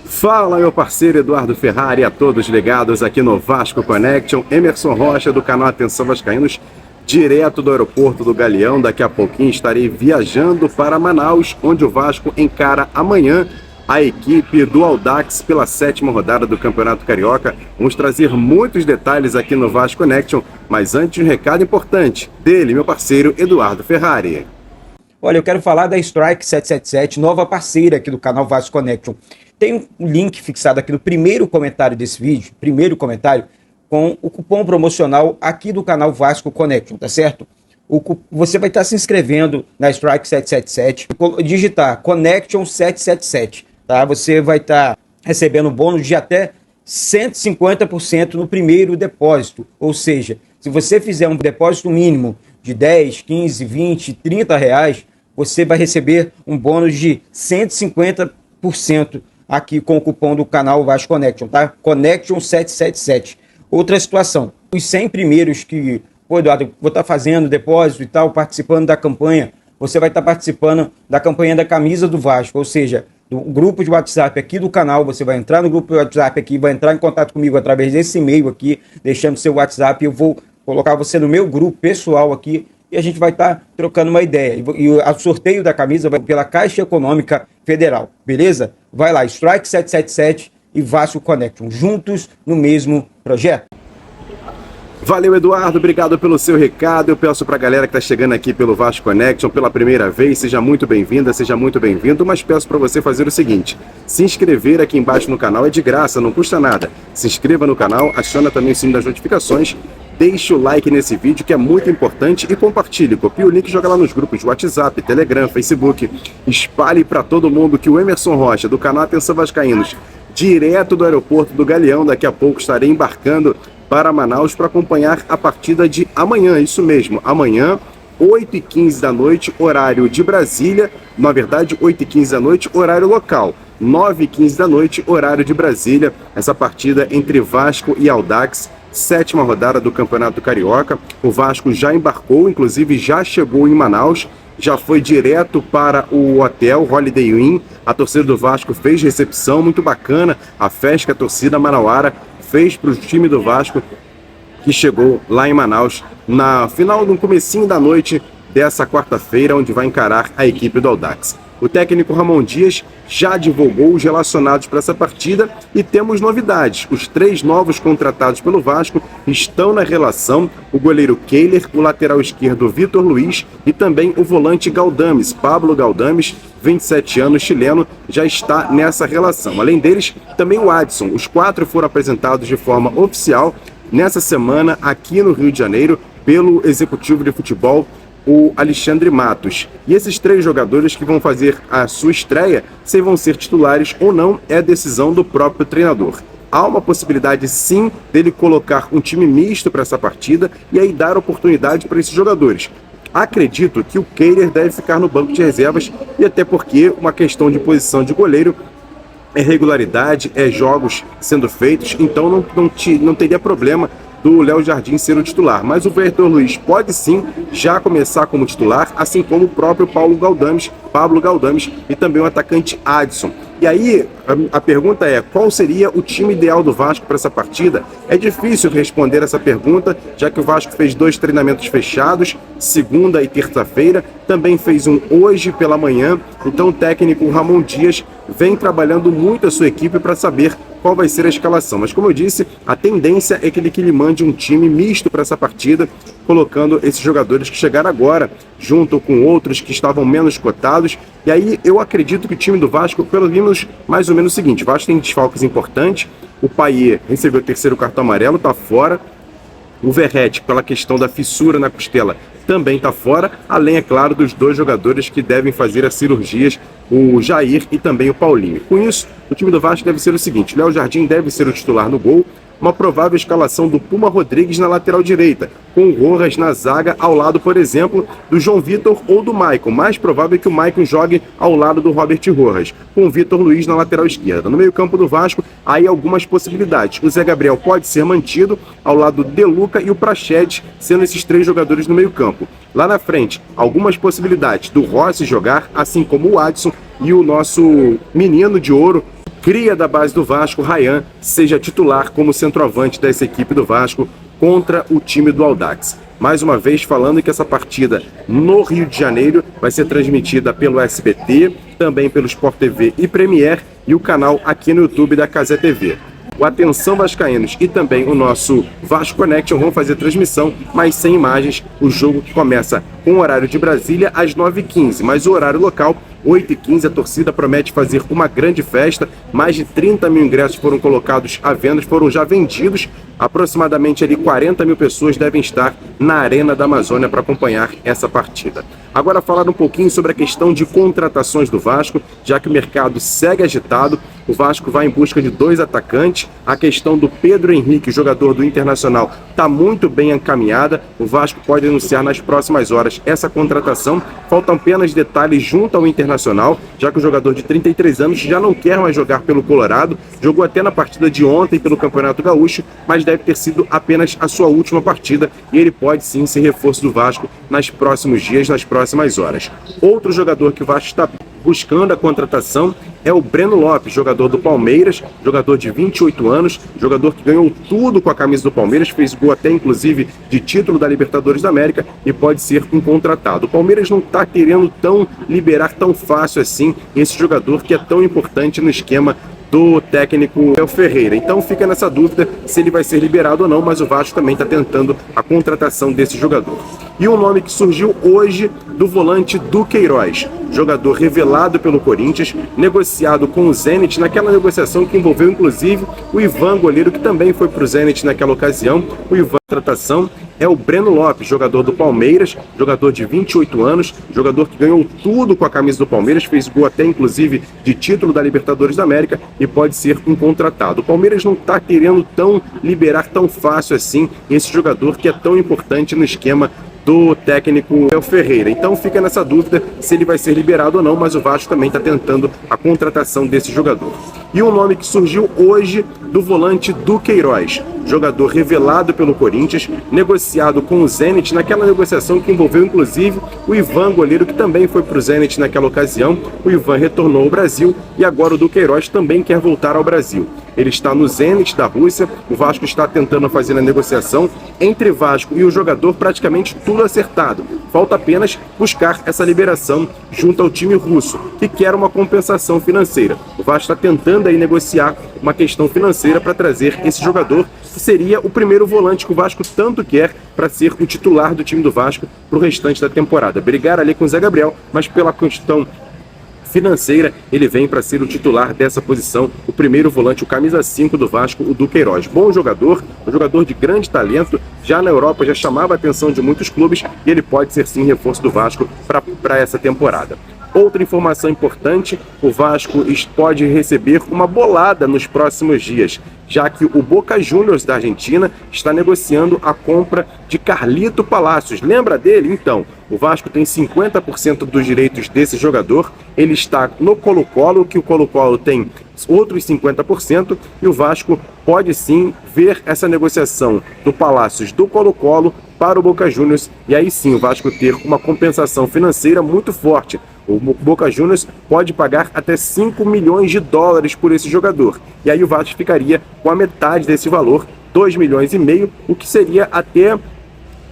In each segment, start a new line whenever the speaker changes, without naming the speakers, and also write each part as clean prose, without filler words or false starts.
Fala, meu parceiro Eduardo Ferrari, a todos ligados aqui no Vasco Connection. Emerson Rocha, do canal Atenção Vascaínos, direto do aeroporto do Galeão. Daqui a pouquinho estarei viajando para Manaus, onde o Vasco encara amanhã a equipe do Audax pela 7ª rodada do Campeonato Carioca. Vamos trazer muitos detalhes aqui no Vasco Connection, mas antes um recado importante dele, meu parceiro Eduardo Ferrari.
Olha, eu quero falar da Strike 777, nova parceira aqui do canal Vasco Connection. Tem um link fixado aqui no primeiro comentário desse vídeo, com o cupom promocional aqui do canal Vasco Connection, tá certo? Você vai estar se inscrevendo na Strike 777, digitar Connection 777, tá? Você vai estar recebendo bônus de até 150% no primeiro depósito, ou seja, se você fizer um depósito mínimo de 10, 15, 20, 30 reais, você vai receber um bônus de 150% aqui com o cupom do canal Vasco Connection, tá? Connection 777. Outra situação, os 100 primeiros que, Eduardo, vou estar fazendo depósito e tal, participando da campanha, você vai estar participando da campanha da camisa do Vasco, ou seja, do grupo de WhatsApp aqui do canal. Você vai entrar no grupo de WhatsApp aqui, vai entrar em contato comigo através desse e-mail aqui, deixando seu WhatsApp, eu vou colocar você no meu grupo pessoal aqui e a gente vai estar trocando uma ideia. E o sorteio da camisa vai pela Caixa Econômica Federal, beleza? Vai lá, Strike 777 e Vasco Connection, juntos no mesmo projeto.
Valeu, Eduardo, obrigado pelo seu recado. Eu peço para a galera que está chegando aqui pelo Vasco Connection pela primeira vez, seja muito bem-vinda, seja muito bem-vindo, mas peço para você fazer o seguinte: se inscrever aqui embaixo no canal é de graça, não custa nada. Se inscreva no canal, aciona também o sininho das notificações, deixe o like nesse vídeo que é muito importante e compartilhe. Copie o link e joga lá nos grupos de WhatsApp, Telegram, Facebook. Espalhe para todo mundo que o Emerson Rocha, do canal Atenção Vascaínos, direto do aeroporto do Galeão, daqui a pouco estarei embarcando para Manaus para acompanhar a partida de amanhã. Isso mesmo, amanhã, 8h15 da noite, horário de Brasília. Na verdade, 8h15 da noite, horário local. 9h15 da noite, horário de Brasília. Essa partida entre Vasco e Audax, 7ª rodada do Campeonato Carioca. O Vasco já embarcou, inclusive já chegou em Manaus, já foi direto para o hotel Holiday Inn. A torcida do Vasco fez recepção muito bacana, a festa que a torcida manauara fez para o time do Vasco, que chegou lá em Manaus no comecinho da noite dessa quarta-feira, onde vai encarar a equipe do Audax. O técnico Ramon Dias já divulgou os relacionados para essa partida e temos novidades. Os 3 novos contratados pelo Vasco estão na relação: o goleiro Kehler, o lateral esquerdo Vitor Luiz e também o volante Galdames, Pablo Galdames, 27 anos, chileno, já está nessa relação. Além deles, também o Adson. Os 4 foram apresentados de forma oficial nessa semana aqui no Rio de Janeiro pelo executivo de futebol, o Alexandre Matos. E esses 3 jogadores que vão fazer a sua estreia, se vão ser titulares ou não, é decisão do próprio treinador. Há uma possibilidade sim dele colocar um time misto para essa partida e aí dar oportunidade para esses jogadores. Acredito que o Kehler deve ficar no banco de reservas, e até porque uma questão de posição de goleiro é regularidade, é jogos sendo feitos, então não teria problema do Léo Jardim ser o titular. Mas o Vitor Luiz pode sim já começar como titular, assim como o próprio Pablo Galdames e também o atacante Adson. E aí, a pergunta é: qual seria o time ideal do Vasco para essa partida? É difícil responder essa pergunta, já que o Vasco fez 2 treinamentos fechados, segunda e terça-feira, também fez um hoje pela manhã. Então o técnico Ramon Dias vem trabalhando muito a sua equipe para saber qual vai ser a escalação. Mas como eu disse, a tendência é que ele mande um time misto para essa partida, colocando esses jogadores que chegaram agora, junto com outros que estavam menos cotados. E aí eu acredito que o time do Vasco, pelo menos mais ou menos o seguinte: o Vasco tem desfalques importantes, o Payet recebeu o 3º cartão amarelo, está fora. O Verratti, pela questão da fissura na costela, também está fora, além, é claro, dos 2 jogadores que devem fazer as cirurgias, o Jair e também o Paulinho. Com isso, o time do Vasco deve ser o seguinte: Léo Jardim deve ser o titular no gol, uma provável escalação do Puma Rodrigues na lateral direita, com o Rojas na zaga ao lado, por exemplo, do João Vitor ou do Maicon. Mais provável que o Maicon jogue ao lado do Robert Rojas, com o Vitor Luiz na lateral esquerda. No meio-campo do Vasco, há aí algumas possibilidades. O Zé Gabriel pode ser mantido ao lado do De Luca e o Praxedes, sendo esses 3 jogadores no meio-campo. Lá na frente, algumas possibilidades do Rossi jogar, assim como o Adson e o nosso menino de ouro, cria da base do Vasco, Ryan, seja titular como centroavante dessa equipe do Vasco contra o time do Audax. Mais uma vez falando que essa partida no Rio de Janeiro vai ser transmitida pelo SBT, também pelo Sport TV e Premier e o canal aqui no YouTube da Cazé TV. O Atenção Vascaínos e também o nosso Vasco Connection vão fazer transmissão, mas sem imagens. O jogo que começa com o horário de Brasília às 9h15, mas o horário local 8h15. A torcida promete fazer uma grande festa. Mais de 30 mil ingressos foram colocados à venda, foram já vendidos. Aproximadamente ali 40 mil pessoas devem estar na Arena da Amazônia para acompanhar essa partida. Agora falar um pouquinho sobre a questão de contratações do Vasco, já que o mercado segue agitado. O Vasco vai em busca de 2 atacantes. A questão do Pedro Henrique, jogador do Internacional, está muito bem encaminhada. O Vasco pode anunciar nas próximas horas essa contratação. Faltam apenas detalhes junto ao Internacional, já que o jogador de 33 anos já não quer mais jogar pelo Colorado. Jogou até na partida de ontem pelo Campeonato Gaúcho, mas deve ter sido apenas a sua última partida e ele pode sim ser reforço do Vasco nos próximos dias, nas próximas horas. Outro jogador que o Vasco está buscando a contratação é o Breno Lopes, jogador do Palmeiras, jogador de 28 anos, jogador que ganhou tudo com a camisa do Palmeiras, fez gol até inclusive de título da Libertadores da América e pode ser um contratado. O Palmeiras não está querendo liberar tão fácil assim esse jogador que é tão importante no esquema do técnico El Ferreira. Então fica nessa dúvida se ele vai ser liberado ou não, mas o Vasco também está tentando a contratação desse jogador. E um nome que surgiu hoje do volante Duqueiroz, jogador revelado pelo Corinthians, negociado com o Zenit, naquela negociação que envolveu inclusive o Ivan, goleiro, que também foi para o Zenit naquela ocasião. O Ivan, contratação é o Breno Lopes, jogador do Palmeiras, jogador de 28 anos, jogador que ganhou tudo com a camisa do Palmeiras, fez gol até inclusive de título da Libertadores da América e pode ser um contratado. O Palmeiras não está querendo liberar tão fácil assim esse jogador que é tão importante no esquema do técnico El Ferreira. Então fica nessa dúvida se ele vai ser liberado ou não, mas o Vasco também está tentando a contratação desse jogador. E um nome que surgiu hoje do volante Duqueiroz, jogador revelado pelo Corinthians, negociado com o Zenit, naquela negociação que envolveu inclusive o Ivan, goleiro, que também foi para o Zenit naquela ocasião. O Ivan retornou ao Brasil e agora o Duqueiroz também quer voltar ao Brasil. Ele está no Zenit da Rússia, o Vasco está tentando fazer a negociação entre Vasco e o jogador, praticamente tudo acertado. Falta apenas buscar essa liberação junto ao time russo, que quer uma compensação financeira. O Vasco está tentando aí negociar uma questão financeira para trazer esse jogador, que seria o primeiro volante que o Vasco tanto quer para ser o titular do time do Vasco para o restante da temporada. Brigar ali com o Zé Gabriel, mas pela questão financeira, ele vem para ser o titular dessa posição, o primeiro volante, o camisa 5 do Vasco, o Duqueiroz. Bom jogador, um jogador de grande talento, já na Europa já chamava a atenção de muitos clubes e ele pode ser sim reforço do Vasco para essa temporada. Outra informação importante, o Vasco pode receber uma bolada nos próximos dias, já que o Boca Juniors da Argentina está negociando a compra de Carlito Palacios. Lembra dele? Então, o Vasco tem 50% dos direitos desse jogador, ele está no Colo-Colo, que o Colo-Colo tem outros 50%, e o Vasco pode sim ver essa negociação do Palacios do Colo-Colo para o Boca Juniors, e aí sim o Vasco ter uma compensação financeira muito forte. O Boca Juniors pode pagar até 5 milhões de dólares por esse jogador. E aí o Vasco ficaria com a metade desse valor, 2,5 milhões, o que seria até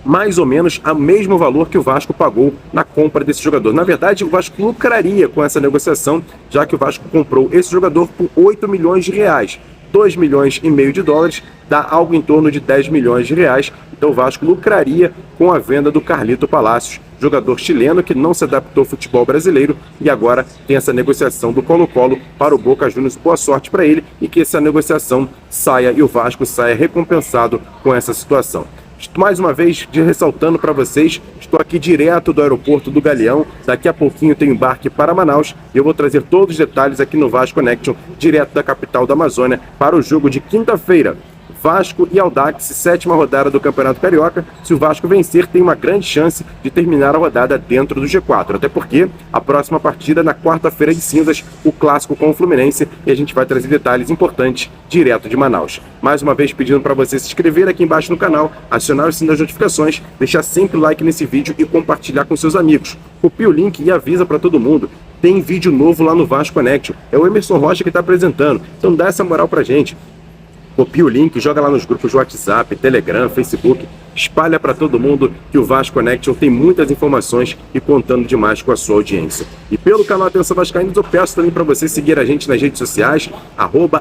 mais ou menos o mesmo valor que o Vasco pagou na compra desse jogador. Na verdade, o Vasco lucraria com essa negociação, já que o Vasco comprou esse jogador por 8 milhões de reais. 2,5 milhões de dólares dá algo em torno de 10 milhões de reais. Então o Vasco lucraria com a venda do Carlito Palacios, jogador chileno que não se adaptou ao futebol brasileiro e agora tem essa negociação do Colo-Colo para o Boca Juniors. Boa sorte para ele e que essa negociação saia e o Vasco saia recompensado com essa situação. Mais uma vez, ressaltando para vocês, estou aqui direto do aeroporto do Galeão. Daqui a pouquinho tem embarque para Manaus e eu vou trazer todos os detalhes aqui no Vasco Connection, direto da capital da Amazônia, para o jogo de quinta-feira. Vasco e Audax, 7ª rodada do Campeonato Carioca. Se o Vasco vencer, tem uma grande chance de terminar a rodada dentro do G4. Até porque a próxima partida é na quarta-feira de cinzas, o clássico com o Fluminense, e a gente vai trazer detalhes importantes direto de Manaus. Mais uma vez pedindo para você se inscrever aqui embaixo no canal, acionar o sino das notificações, deixar sempre o like nesse vídeo e compartilhar com seus amigos. Copia o link e avisa para todo mundo. tem vídeo novo lá no Vasco Connection. É o Emerson Rocha que está apresentando. Então dá essa moral pra gente. Copia o link, joga lá nos grupos de WhatsApp, Telegram, Facebook, espalha para todo mundo que o Vasco Connection tem muitas informações e contando demais com a sua audiência. E pelo canal Atenção Vascaínos, eu peço também para você seguir a gente nas redes sociais,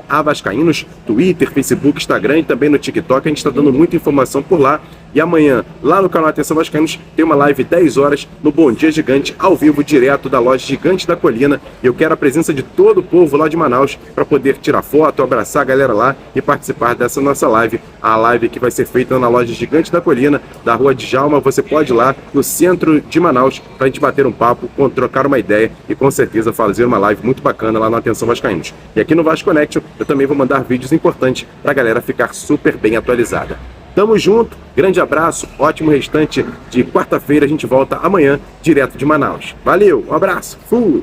@avascaínos, Twitter, Facebook, Instagram e também no TikTok. A gente está dando muita informação por lá. E amanhã, lá no canal Atenção Vascaínos, tem uma live 10 horas no Bom Dia Gigante, ao vivo, direto da loja Gigante da Colina. E eu quero a presença de todo o povo lá de Manaus para poder tirar foto, abraçar a galera lá e participar dessa nossa live. A live que vai ser feita na loja Gigante da Colina, da Rua Djalma. Você pode ir lá no centro de Manaus para a gente bater um papo, trocar uma ideia e com certeza fazer uma live muito bacana lá no Atenção Vascaínos. E aqui no Vasco Connection eu também vou mandar vídeos importantes para a galera ficar super bem atualizada. Tamo junto, grande abraço, ótimo restante de quarta-feira. A gente volta amanhã, direto de Manaus. Valeu, um abraço, fui!